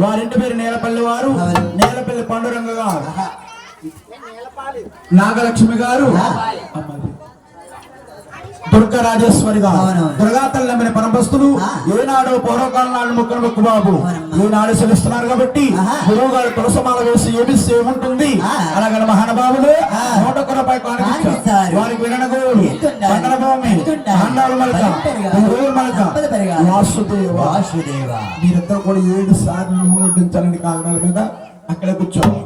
వారింటి పేరు నేలపల్లి వారు, నేలపల్లి పండురంగ గారు, నాగలక్ష్మి గారు, దుర్గరాజేశ్వరి గారు, దుర్గా తల్లమ్మిన పరమస్తులు. ఏనాడు పూర్వకాలం నాడు ముక్కలు ముక్కు బాబు ఏనాడు సెలుస్తున్నారు కాబట్టి గురువు గారు తులసమాల వేసి ఏమిస్తే ఏముంటుంది. అలాగే మహానుభావులు 101 రూపాయలు కానుకిచ్చారు. వారికి విననగు పండల భూమి ఆండాలు మలక మలక వాసుదేవ మీరిద్దరు కూడా 7 సార్లు వడ్డించాలండి. కాగడాల మీద అక్కడే కూర్చోవాలి.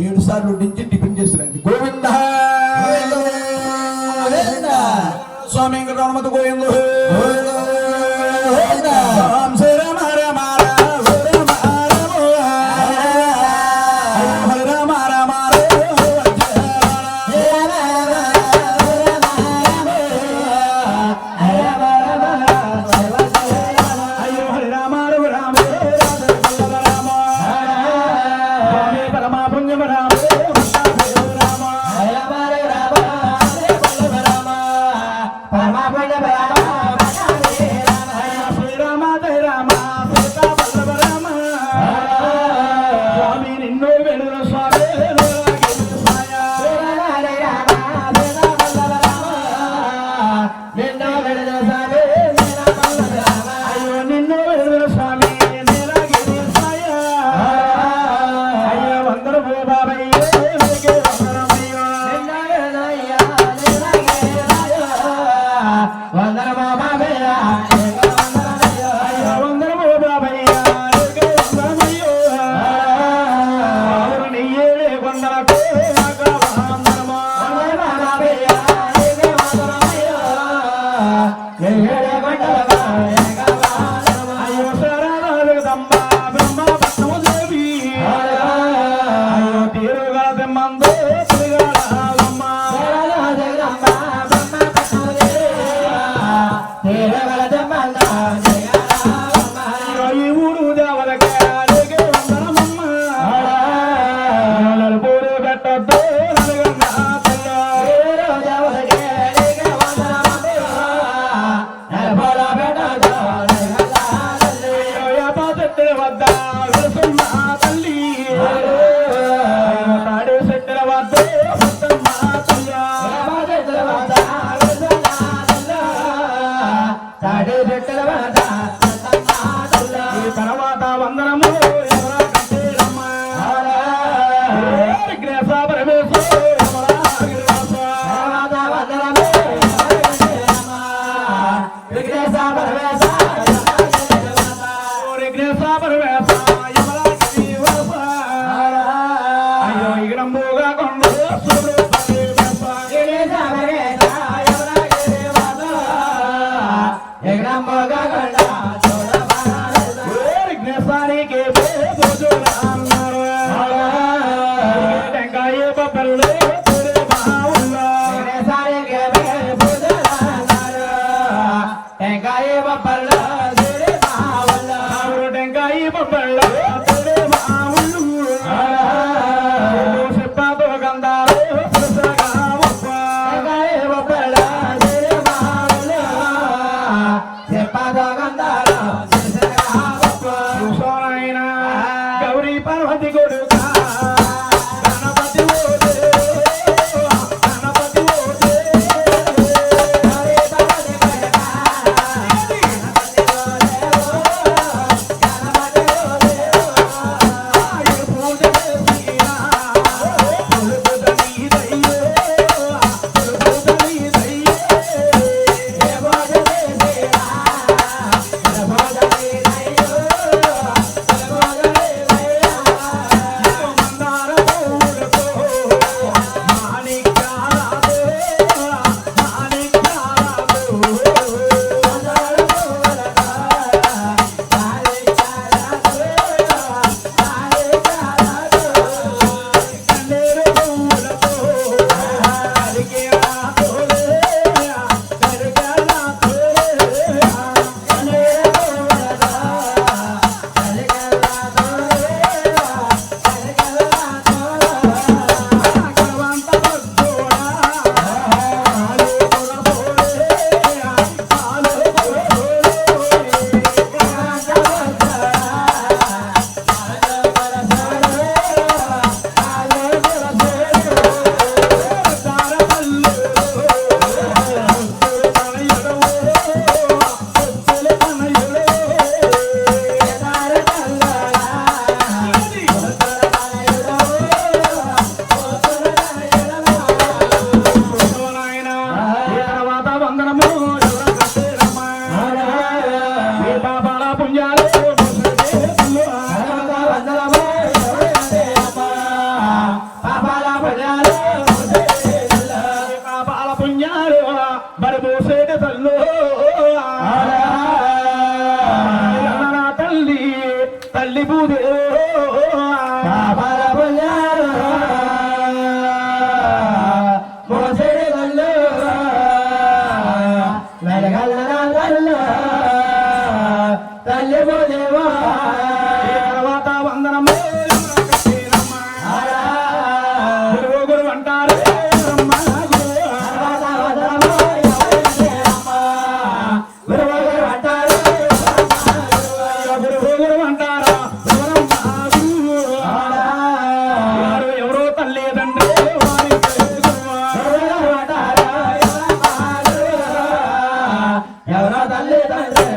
7 సార్లు వడ్డించి టిఫిన్ చేసిరండి. గోవింద స్వామి వెంకటరమణ గోవింద గౌరీ పార్వతి కొడుకా గణపతి అంటారు ఎవరో తల్లి తండ్రి ఎవరో తల్లి తండ్రి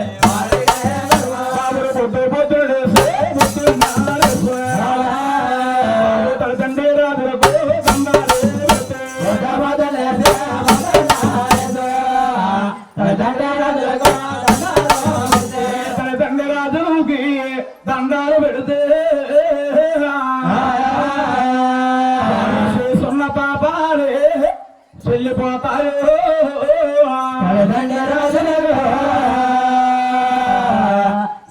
తల్లిదండ్రి రాజులకు తల్లిదండ్రి రాజులకి దండాలు పెడితే సున్న పాపాలే చెల్లిపోతాయో తల్లిదండ్రి రాజులకు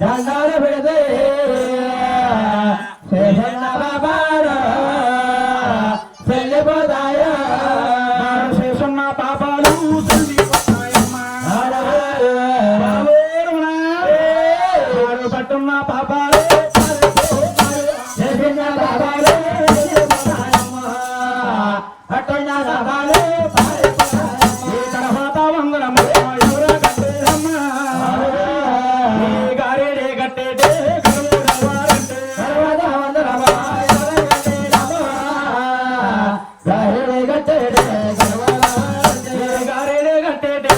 దండాలు పెడితే సున్న పాపాలు చెల్లిపోతాయో సున్న పాపాలు పట్టున్న పాపాలు పట్టున్న పాపాలు తర్వాత వందరమ్మ గారేడే కట్టేటే గారేడే కట్టేటే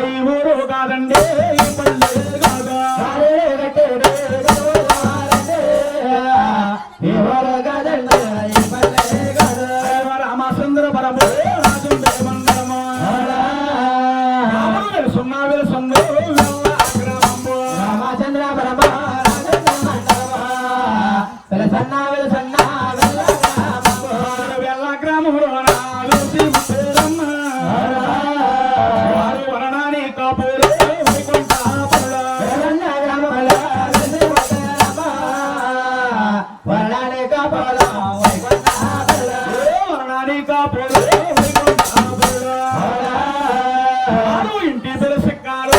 ఈ ఊరు కాదండి ఈ పల్లె కాదా రామచంద్ర పరము రాజుండే మండలము సున్నా వెలుసొందు గ్రామము రామచంద్ర పరమ వెల్ల గ్రామంలో వారు వరణాన్ని కాపురు ఇంటి పిలుసుకారు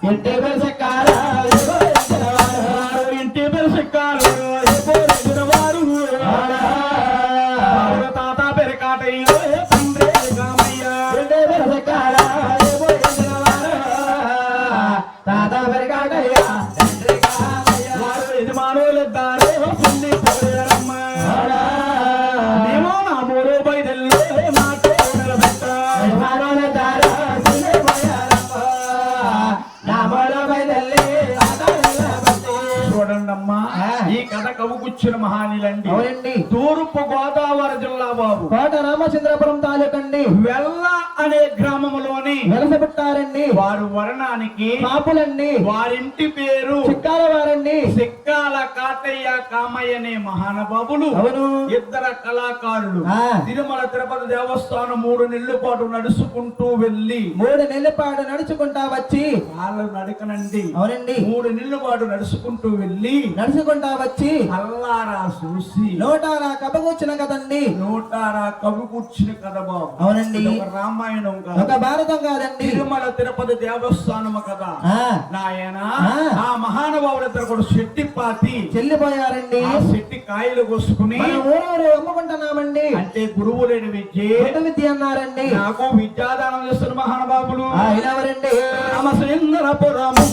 ఇంటి పిలుసుకారు ఇంటి పిలుసుకారు వారు తాత పెరకాటయ్య తండ్రి కామయ్య తాత పెరకాటయ్య వారు యజమానులిద్దారు పుల్లి పోయారమ్మ మేము నా మూడు బయదెల్లి నాకు యజమానులిద్దారు పుల్లి పోయారమ్మ నా మూడు బయదెల్లి చూడండమ్మా ఈ కథ కవుగుచ్చిన మహానీలండి అవునండి. తూర్పు గోదావరి జిల్లా బాబు కోట రామచంద్రపురం తాలూకండి వెల్ల అనే గ్రామంలోని వెలసబెట్టారండి వారు వర్ణానికి కాపులండి వారింటి పేరు చిక్కాల వారండి సిక్కాల కాటయ్య కామయ్య అనే మహానుభావులు అవును ఇద్దరు కళాకారులు ఆ. తిరుమల తిరుపతి దేవస్థానం 3 నెలల పాటు నడుచుకుంటూ వెళ్ళి 3 నెలల పాటు నడుచుకుంటా వచ్చి వాళ్ళు నడకనండి అవునండి 3 నెలల పాటు నడుచుకుంటూ వెళ్ళి నడుచుకుంటా వచ్చి అల్లారా చూసి నోటారా కబగొచ్చిన కదండి నోటారా కవి కూర్చిన కథ బాబు అవునండి. ఇది ఒక రామాయణం ఒక కాదు భారతం కాదండి తిరుమల తిరుపతి దేవస్థానం కదా ఆ, నాయన ఆ. ఆ మహానుభావులిద్దరు కూడా శెట్టి పాతి చెల్లిపోయారండి ఆ శెట్టి కాయలు కోసుకుని మనం ఊరూరు అమ్ముకుంటున్నామండి అంటే గురువు లేని విద్య కొత్త విద్య అన్నారండి నాకు విద్యాదానం చేస్తున్న మహానుభావులు ఆయన ఎవరండి రామచంద్రపురము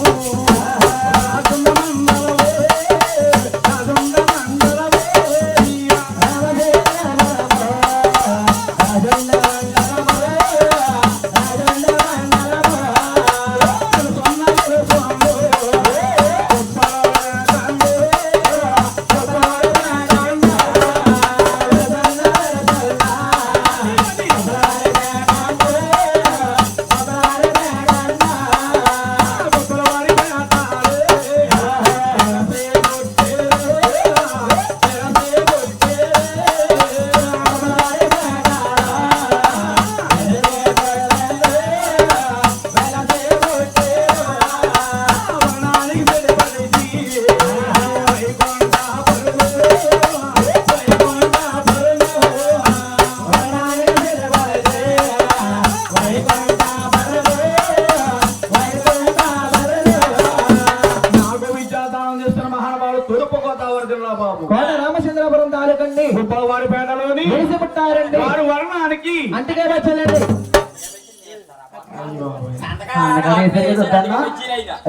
బాబు కోట రామచంద్రపురం తాలూకండి వారిపేటలోని వేసి పుట్టారండి వారు వర్ణానికి అంతకే వచ్చలండి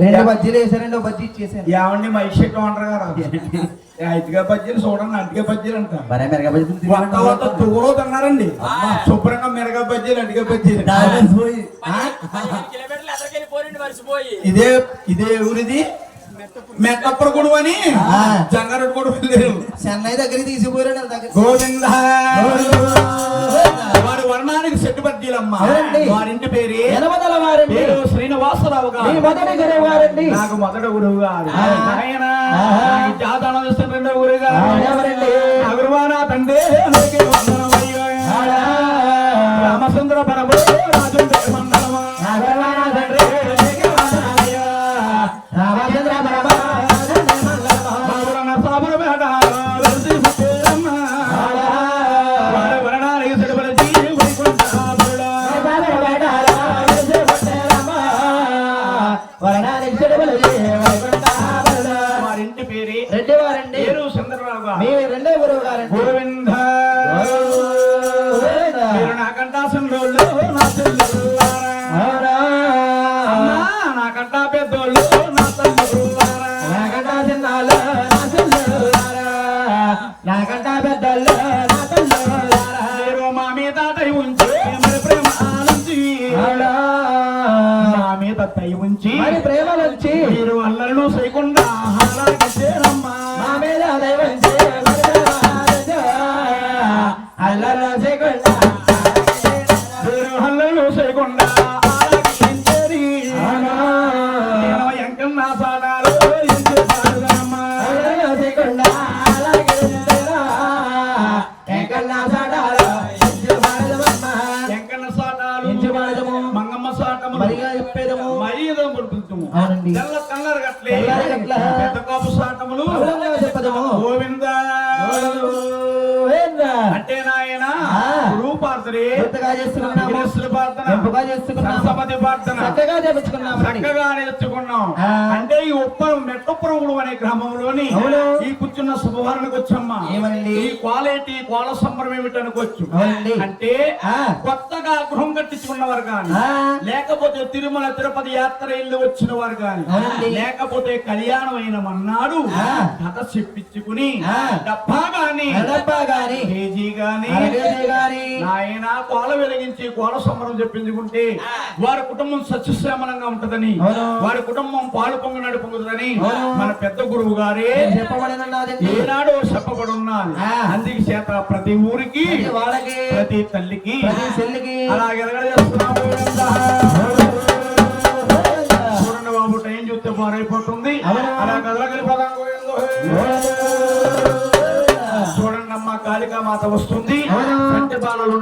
రెండు బజ్జీలు వేసారండి ఒక బజ్జీ ఇచ్చేసారు ఏమండి మైషెట్ అంటారు కదా ఐదుగా బజ్జీలు చూడండి అంటిగా బజ్జీలు అంటారు మరే మెరగా బజ్జీలు వంట వంట తూరో తిన్నారండి శుభ్రంగా మిరగా బజ్జీలు అడిగా బజ్జీలు ఇదే ఇదే ఊరిది మెట్టప్పర గొడవ అని జంగారెడ్డి గొడవ వెళ్ళారు చెన్నై దగ్గరికి తీసుకుపోయారు దగ్గర గోవింద వారి వర్ణానికి సెట్టు బజ్జీలమ్మ వారింటి పేరు ఎనమదల వారండి పేరు శ్రీనివాసరావు మీ గారు మొదటి గురువు గారండి నాకు మొదటి గురువు గారు ఆయన జాతాన రెండో గురువు గారు ఎవరండి అగురువానా తండ్రి రామచంద్ర పరమ రాజేంద్ర మండలమా రామచంద్ర వారింటి పేరు రెడ్డి వారండి పేరు చంద్రరావు గారు మీ రెండో గురువు గారండి గోవింద మీరు నాకంటా సండ్రోళ్ళు నా చెల్లెలులారా. అమ్మా, నాకంటా పెద్దోళ్ళు నా తల్లులారా. నాకంటా చిన్నాళ్ళు నా చెల్లెలులారా. నాకంటా పెద్దోళ్ళు నా తల్లులారా. మీరు మా మీద దయ ఉంచి మరి ప్రేమ ఆనంచి మా మీద దయ ఉంచి మరి ప్రేమలొచ్చి మీరు అల్లరిను చేయకుండా ఆహారానికి చేరమ్మా మా మీద దైవంచే అల్లరా చేయకుండా మీరు అల్లరిను చేయకుండా ఆరాకి చేరి నేను ఎంకన్నా సాడాలు ఇంటి పాడుదమ్మా అల్లరా చేయకుండా అలాగే ఎక్కడా సాడాలో ఇంటి పాడదమమ్మ. ఎంకన్న సాటాలు ఇంటి పాడదము మంగమ్మ సాటము మరిగా చెప్పేదము మరీదో పుడుతుంటాము అవునండి. తెల్ల కల్లరు గట్లే తెల్లరి గట్ల. పెద్ద కోపు సాటములు అవునంగా చెప్పదము గోవింద అంటే నాయన ఆ. రూపార్థరే కొత్తగా చేస్తున్నాము వినస్సుల ప్రార్థన ఎంపుగా చేస్తున్నాము సరస్వతి ప్రార్థన చక్కగా చేపించుకున్నాము చక్కగా నేర్చుకున్నాం ఆ. అంటే ఈ ఉప్పరం మెట్టపురములు అనే గ్రామంలోని అవును. ఈ కూర్చున్న శుభవారానికి వచ్చమ్మా ఏమనండి? ఈ క్వాలిటీ కోల సంబరం ఏమిటనుకోవచ్చు అవునండి. అంటే ఆ. కొత్తగా గృహం కట్టించుకున్నవారు కానీ ఆ. లేకపోతే తిరుమల తిరుపతి యాత్ర ఇల్లు వచ్చిన వారు కానీ అవునండి. లేకపోతే కళ్యాణం అయిన మన్నాడు ఆ. కథ చెప్పించుకుని ఆ. డబ్బా గాని అడబ్బా గాని కేజీ గాని అరగేజీ గాని ఆయన కోల వెలిగించి కోల సంబరం చెప్పించుకుంటే వారి కుటుంబం సస్యశ్యామలంగా ఉంటదని అవును. వారి కుటుంబం పాలు పొంగు నడుపుతుందని అవును. మన పెద్ద గురువు గారే చెప్పబడినది ఏనాడో చెప్పబడున్నారు ఆ. అందుకే చేత ప్రతి ఊరికి వాళ్ళకి ప్రతి తల్లికి ప్రతి చెల్లికి అలాగే ఎరగజేస్తున్నాము. చూడండి బాబు టైం చూస్తే పారైపోతుంది అవును. అలా కదలగలి పదం గోవిందో. చూడండి అమ్మ కాళికా మాత వస్తుంది అవును. కంటి బాలలు